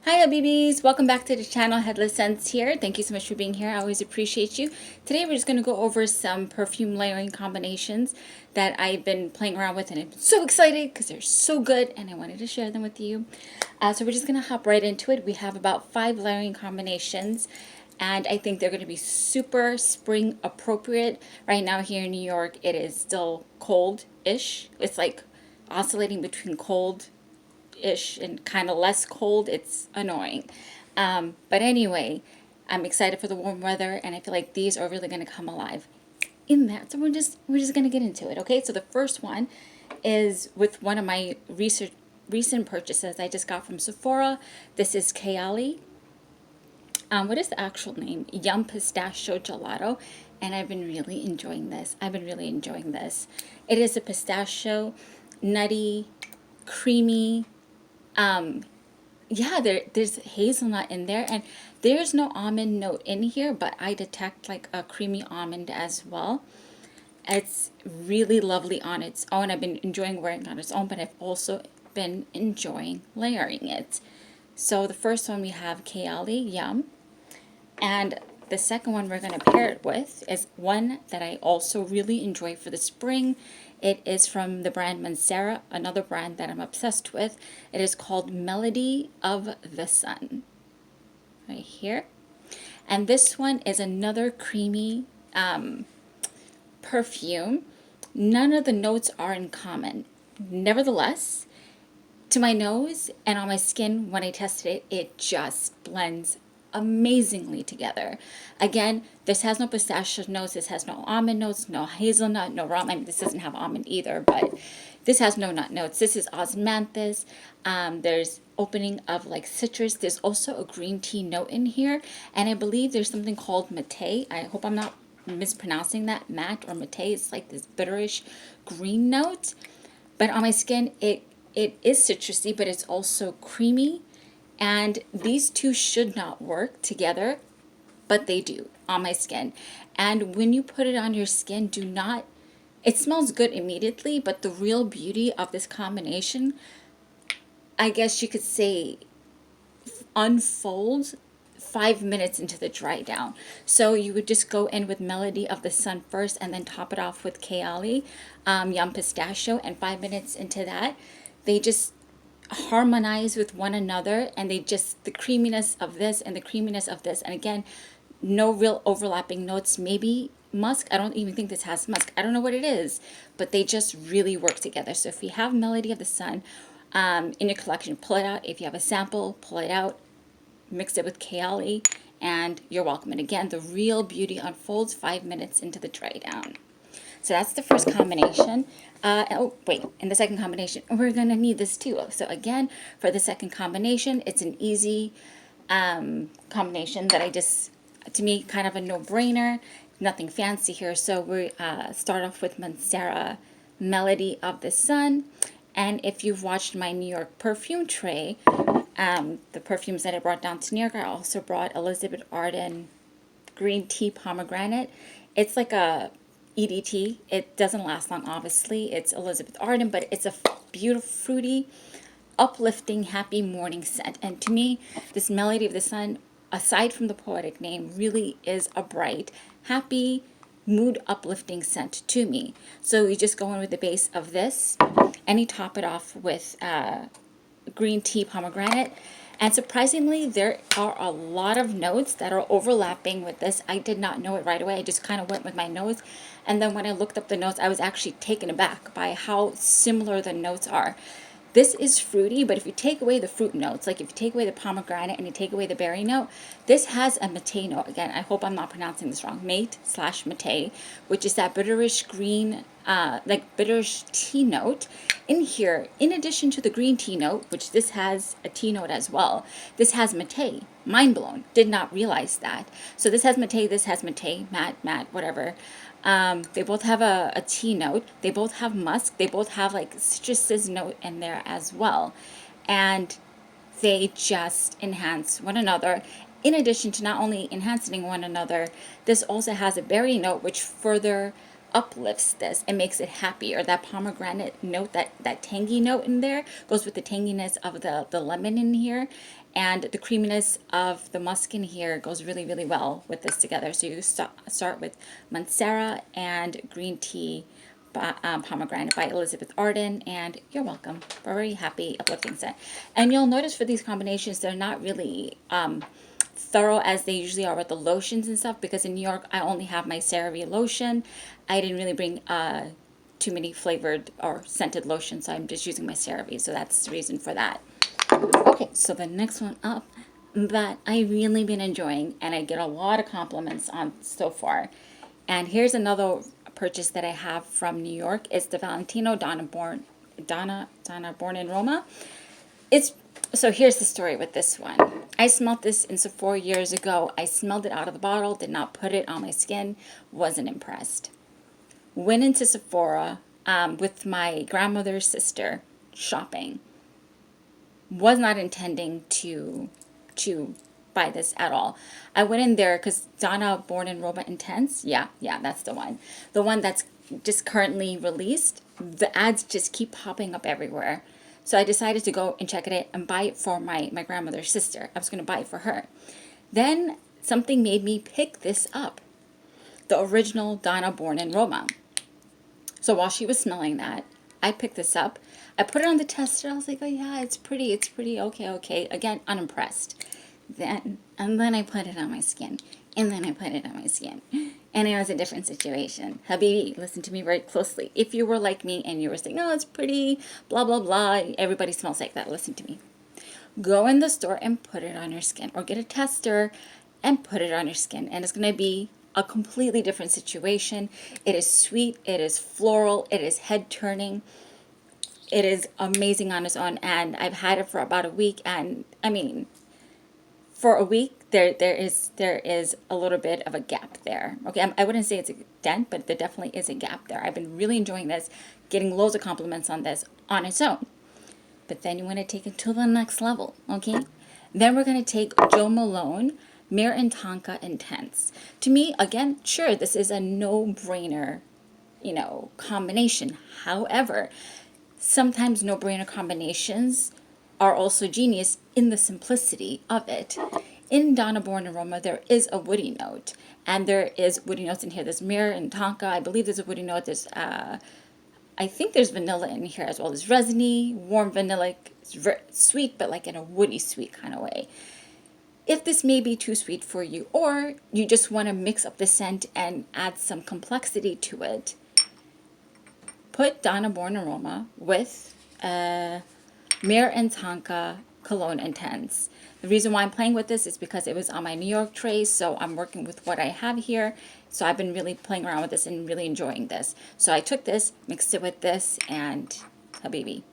Hi Habibis, welcome back to the channel. Headless Scents here. Thank you so much for being here. I always appreciate you. Today we're just going to go over some perfume layering combinations that I've been playing around with and I'm so excited because they're so good and I wanted to share them with you. So we're just going to hop right into it. We have about 5 layering combinations and I think they're going to be super spring appropriate. Right now here in New York it is still cold-ish. It's like oscillating between cold ish and kind of less cold. It's annoying. But anyway, I'm excited for the warm weather and I feel like these are really going to come alive in that. So we're just going to get into it. Okay. So the first one is with one of my recent purchases I just got from Sephora. This is Kayali. What is the actual name? Yum Pistachio Gelato. And I've been really enjoying this. It is a pistachio, nutty, creamy, yeah, there's hazelnut in there, and there's no almond note in here, but I detect like a creamy almond as well. It's really lovely on its own. I've been enjoying wearing it on its own, but I've also been enjoying layering it. So the first one we have Kayali Yum, and the second one we're going to pair it with is one that I also really enjoy for the spring. It is from the brand Mancera, another brand that I'm obsessed with. It is called Melody of the Sun, right here. And this one is another creamy perfume. None of the notes are in common. Nevertheless, to my nose and on my skin when I tested it, it just blends amazingly together. Again, this has no pistachio notes, this has no almond notes, no hazelnut, no rum. I mean, this doesn't have almond either, but this has no nut notes. This is osmanthus. There's opening of like citrus. There's also a green tea note in here, and I believe there's something called mate. I hope I'm not mispronouncing that. Mat or mate. It's like this bitterish green note, but on my skin, it is citrusy, but it's also creamy. And these two should not work together, but they do on my skin. And when you put it on your skin, do not, it smells good immediately, but the real beauty of this combination, I guess you could say, unfolds 5 minutes into the dry down. So you would just go in with Melody of the Sun first and then top it off with Kayali, Yum Pistachio, and 5 minutes into that, they just harmonize with one another, and they just, the creaminess of this and the creaminess of this, and again, no real overlapping notes. Maybe musk. I don't even think this has musk. I don't know what it is, but they just really work together. So if you have Melody of the Sun in your collection, pull it out. If you have a sample, pull it out, mix it with Kayali, and you're welcome. And again, the real beauty unfolds 5 minutes into the dry down. So that's the first combination. Oh, wait, in the second combination, we're going to need this too. So again, for the second combination, it's an easy combination that I just, to me, kind of a no-brainer. Nothing fancy here. So we start off with Mancera Melody of the Sun. And if you've watched my New York perfume tray, the perfumes that I brought down to New York, I also brought Elizabeth Arden Green Tea Pomegranate. It's like a EDT. It doesn't last long, obviously. It's Elizabeth Arden, but it's a beautiful, fruity, uplifting, happy morning scent. And to me, this Melody of the Sun, aside from the poetic name, really is a bright, happy, mood uplifting scent to me. So you just go in with the base of this, and you top it off with green tea pomegranate. And surprisingly, there are a lot of notes that are overlapping with this. I did not know it right away. I just kind of went with my nose. And then when I looked up the notes, I was actually taken aback by how similar the notes are. This is fruity, but if you take away the fruit notes, like if you take away the pomegranate and you take away the berry note, this has a mate note. Again, I hope I'm not pronouncing this wrong. Mate/mate, which is that bitterish green, like bitterish tea note in here. In addition to the green tea note, which this has a tea note as well, this has mate. Mind blown. Did not realize that. So this has mate, this has mate, matte, whatever. They both have a tea note. They both have musk. They both have like citruses note in there as well. And they just enhance one another. In addition to not only enhancing one another, this also has a berry note which further uplifts this and makes it happier. That pomegranate note, that tangy note in there goes with the tanginess of the lemon in here. And the creaminess of the musk in here goes really, really well with this together. So you start with Mancera and green tea pomegranate by Elizabeth Arden, and you're welcome. Very happy, uplifting scent. And you'll notice for these combinations, they're not really thorough as they usually are with the lotions and stuff, because in New York, I only have my CeraVe lotion. I didn't really bring too many flavored or scented lotions, so I'm just using my CeraVe, so that's the reason for that. Okay, so the next one up that I've really been enjoying, and I get a lot of compliments on so far, and here's another purchase that I have from New York. It's the Valentino Donna Born in Roma. So here's the story with this one. I smelled this in Sephora years ago. I smelled it out of the bottle, did not put it on my skin, wasn't impressed. Went into Sephora with my grandmother's sister shopping. Was not intending to buy this at all. I went in there because Donna Born in Roma Intense, yeah, that's the one. The one that's just currently released. The ads just keep popping up everywhere. So I decided to go and check it out and buy it for my grandmother's sister. I was going to buy it for her. Then something made me pick this up. The original Donna Born in Roma. So while she was smelling that, I picked this up. I put it on the tester. I was like, oh yeah, it's pretty, okay. Again, unimpressed. And then I put it on my skin. And then I put it on my skin. And it was a different situation. Habibi, listen to me very closely. If you were like me and you were saying, oh, it's pretty, blah, blah, blah, everybody smells like that, listen to me. Go in the store and put it on your skin. Or get a tester and put it on your skin. And it's going to be a completely different situation. It is sweet. It is floral. It is head turning. It is amazing on its own. And I've had it for about a week. And I mean, for a week, there is a little bit of a gap there. Okay, I wouldn't say it's a dent, but there definitely is a gap there. I've been really enjoying this, getting loads of compliments on this on its own. But then you want to take it to the next level, okay? Then we're going to take Jo Malone Mir and Tonka Intense. To me, again, sure, this is a no-brainer, combination. However, sometimes no-brainer combinations are also genius in the simplicity of it. In Donna Born in Roma, there is a woody note, and there is woody notes in here. There's Mir and Tonka. I believe there's a woody note. There's, I think there's vanilla in here as well. There's resiny, warm vanilla, sweet, but like in a woody sweet kind of way. If this may be too sweet for you, or you just want to mix up the scent and add some complexity to it, put Donna Born in Roma with Mir and Tonka Cologne Intense. The reason why I'm playing with this is because it was on my New York tray, so I'm working with what I have here. So I've been really playing around with this and really enjoying this. So I took this, mixed it with this, and Habibi.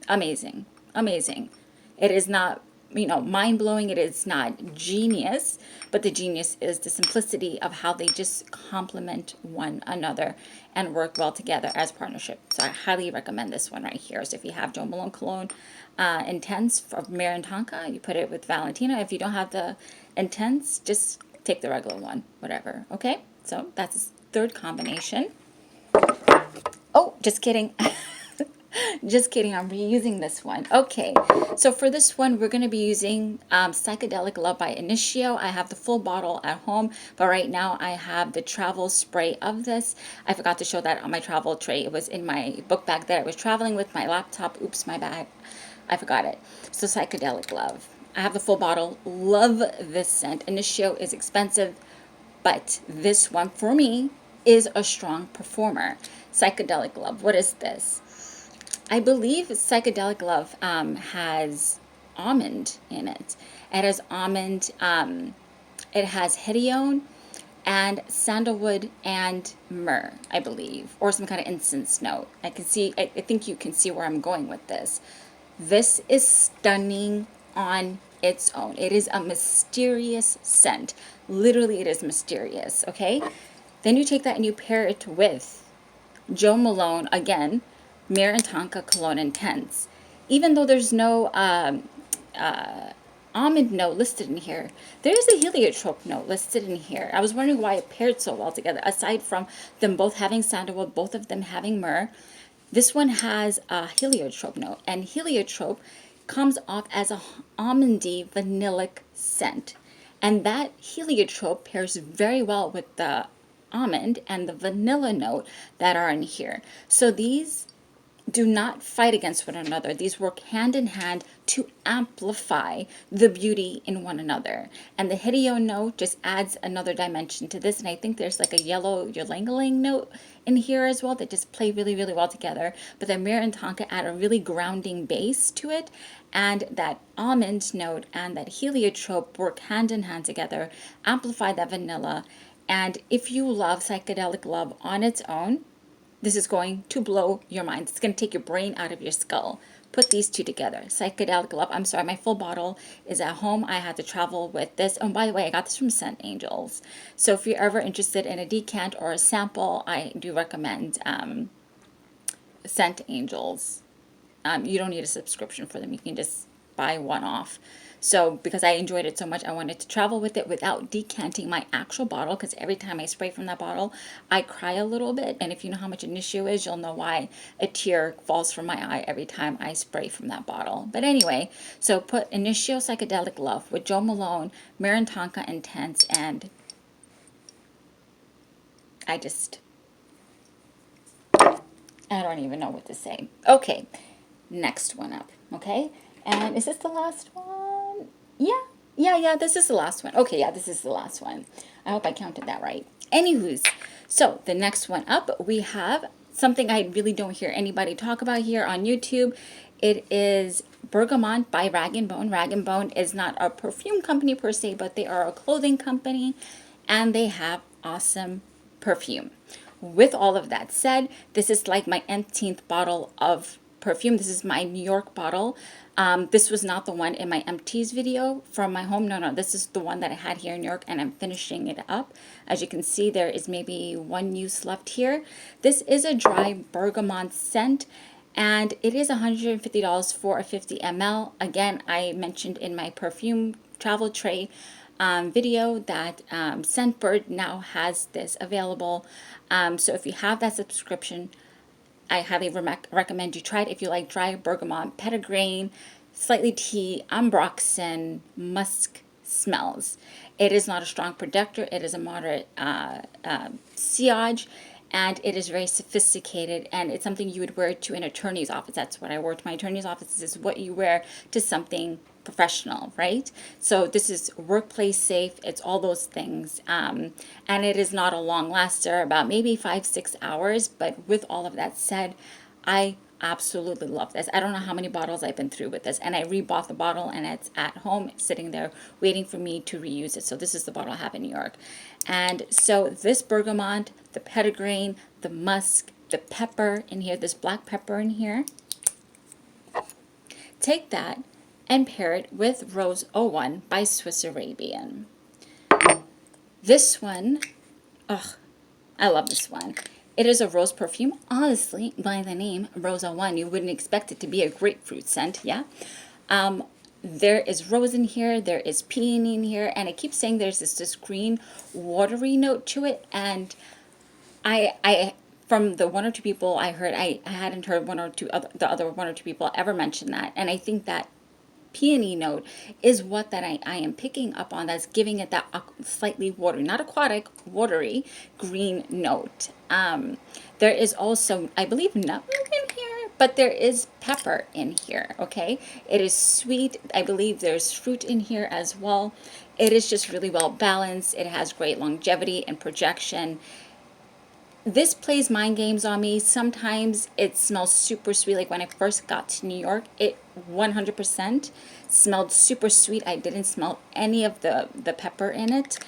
Amazing. Amazing. It is not, mind-blowing. It is not genius, but the genius is the simplicity of how they just complement one another and work well together as partnership. So I highly recommend this one right here. So if you have Jo Malone Cologne Intense for Mir and Tonka, you put it with Valentino. If you don't have the Intense, just take the regular one, whatever. Okay, so that's his third combination. Oh, just kidding. Just kidding, I'm reusing this one. Okay, so for this one, we're going to be using Psychedelic Love by Initio. I have the full bottle at home, but right now I have the travel spray of this. I forgot to show that on my travel tray. It was in my book bag that I was traveling with, my laptop. Oops, my bag. I forgot it. So Psychedelic Love. I have the full bottle. Love this scent. Initio is expensive, but this one for me is a strong performer. Psychedelic Love. What is this? I believe Psychedelic Love has almond in it. It has almond, it has hedione and sandalwood and myrrh, I believe, or some kind of incense note. I think you can see where I'm going with this. This is stunning on its own. It is a mysterious scent. Literally, it is mysterious, okay? Then you take that and you pair it with Jo Malone, again, Mir and Tonka Cologne Intense. Even though there's no almond note listed in here, there's a heliotrope note listed in here. I was wondering why it paired so well together. Aside from them both having sandalwood, both of them having myrrh, this one has a heliotrope note. And heliotrope comes off as a almondy vanillic scent. And that heliotrope pairs very well with the almond and the vanilla note that are in here. So these do not fight against one another. These work hand in hand to amplify the beauty in one another. And the helio note just adds another dimension to this. And I think there's like a yellow ylang-ylang note in here as well that just play really, really well together. But the myrrh and tonka add a really grounding base to it. And that almond note and that heliotrope work hand in hand together, amplify that vanilla. And if you love psychedelic love on its own, this is going to blow your mind. It's going to take your brain out of your skull. Put these two together. Psychedelic love. I'm sorry, my full bottle is at home. I had to travel with this. Oh, by the way, I got this from Scent Angels. So if you're ever interested in a decant or a sample, I do recommend Scent Angels. You don't need a subscription for them. You can just buy one off. So because I enjoyed it so much, I wanted to travel with it without decanting my actual bottle, because every time I spray from that bottle, I cry a little bit. And if you know how much Initio is, you'll know why a tear falls from my eye every time I spray from that bottle. But anyway, so put Initio Psychedelic Love with Joe Malone, Myrrh Tonka Intense, and I don't even know what to say. Okay, next one up, okay? And is this the last one? Yeah, this is the last one. Okay, yeah, this is the last one. I hope I counted that right. Anywho's, so the next one up, we have something I really don't hear anybody talk about here on YouTube. It is Bergamot by Rag & Bone. Rag & Bone is not a perfume company per se, but they are a clothing company, and they have awesome perfume. With all of that said, this is like my th bottle of perfume. This is my New York bottle. This was not the one in my empties video from my home. No, this is the one that I had here in New York, and I'm finishing it up. As you can see, there is maybe one use left here. This is a dry bergamot scent, and it is $150 for a 50 ml. Again, I mentioned in my perfume travel tray video that Scentbird now has this available. So if you have that subscription, I highly recommend you try it if you like dry bergamot, petitgrain, slightly tea, ambroxan, musk smells. It is not a strong protector. It is a moderate sillage, and it is very sophisticated, and it's something you would wear to an attorney's office. That's what I wore to my attorney's office. This is what you wear to something professional, right? So this is workplace safe. It's all those things. And it is not a long laster, about maybe 5-6 hours. But with all of that said, I absolutely love this. I don't know how many bottles I've been through with this. And I rebought the bottle, and it's at home sitting there waiting for me to reuse it. So this is the bottle I have in New York. And so this bergamot, the petitgrain, the musk, the pepper in here, this black pepper in here, take that and pair it with Rose 01 by Swiss Arabian. This one, I love this one. It is a rose perfume. Honestly, by the name Rose 01, you wouldn't expect it to be a grapefruit scent, yeah? There is rose in here, there is peony in here, and it keeps saying there's this green, watery note to it, and I from the one or two people I heard, I hadn't heard the other one or two people ever mention that, and I think that peony note is what that I am picking up on, that's giving it that slightly watery, not aquatic, watery green note. There is also, I believe, nutmeg in here, but there is pepper in here, okay? It is sweet. I believe there's fruit in here as well. It is just really well balanced. It has great longevity and projection. This plays mind games on me. Sometimes it smells super sweet. Like when I first got to New York, it 100% smelled super sweet. I didn't smell any of the pepper in it.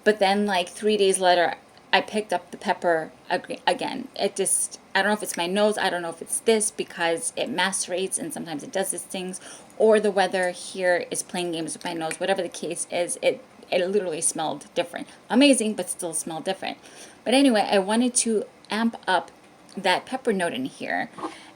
But then like 3 days later, I picked up the pepper again. It just, I don't know if it's my nose. I don't know if it's this, because it macerates and sometimes it does these things. Or the weather here is playing games with my nose. Whatever the case is, it literally smelled different. Amazing, but still smelled different. But anyway, I wanted to amp up that pepper note in here.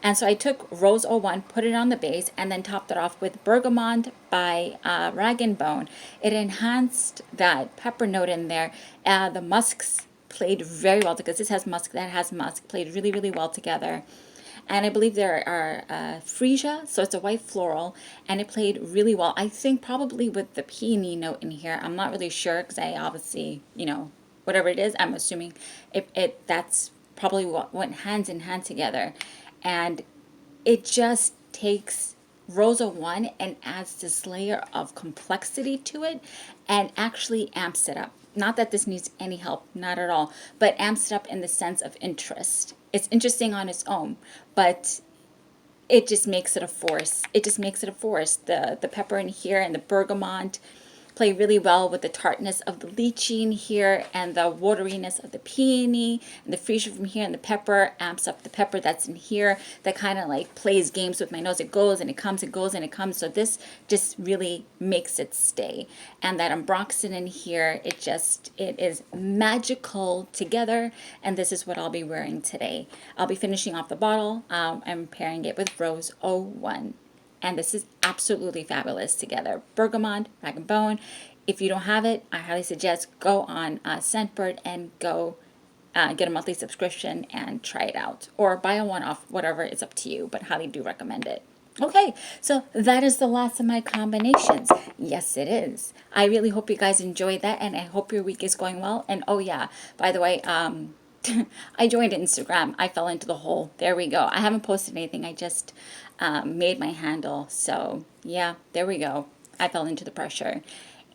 And so I took Rose 01, put it on the base, and then topped it off with Bergamot by Rag & Bone. It enhanced that pepper note in there. The musks played very well, because this has musk, that has musk, played really, really well together. And I believe there are freesia, so it's a white floral, and it played really well. I think probably with the peony note in here. I'm not really sure because I obviously, whatever it is, I'm assuming that's probably what went hands in hand together. And it just takes Rosa 1 and adds this layer of complexity to it and actually amps it up. Not that this needs any help, not at all, but amps it up in the sense of interest. It's interesting on its own, but it just makes it a force. It just makes it a force. The pepper in here and the bergamot play really well with the tartness of the lychee in here and the wateriness of the peony, and the freesia from here, and the pepper amps up the pepper that's in here that kind of like plays games with my nose. It goes and it comes, it goes and it comes. So this just really makes it stay. And that ambroxan in here, it is magical together. And this is what I'll be wearing today. I'll be finishing off the bottle. I'm pairing it with Rose 01. And this is absolutely fabulous together. Bergamot, Rag and Bone. If you don't have it, I highly suggest go on Scentbird and go get a monthly subscription and try it out. Or buy a one-off, whatever, it's up to you, but highly do recommend it. Okay, so that is the last of my combinations. Yes, it is. I really hope you guys enjoyed that, and I hope your week is going well. And oh yeah, by the way, I joined Instagram. I fell into the hole. There we go. I haven't posted anything. I just made my handle. So yeah, there we go. I fell into the pressure.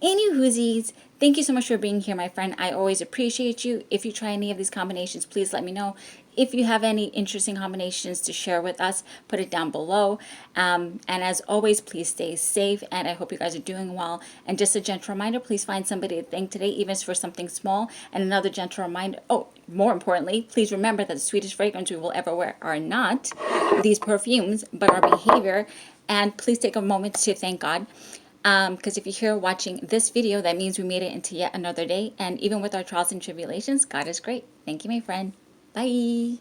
Any whoosies, thank you so much for being here, my friend. I always appreciate you. If you try any of these combinations, please let me know. If you have any interesting combinations to share with us, put it down below. And as always, please stay safe, and I hope you guys are doing well. And just a gentle reminder, please find somebody to thank today, even if it's for something small. And another gentle reminder, more importantly, please remember that the sweetest fragrance we will ever wear are not these perfumes, but our behavior. And please take a moment to thank God. Because if you're here watching this video, that means we made it into yet another day. And even with our trials and tribulations, God is great. Thank you, my friend. Bye.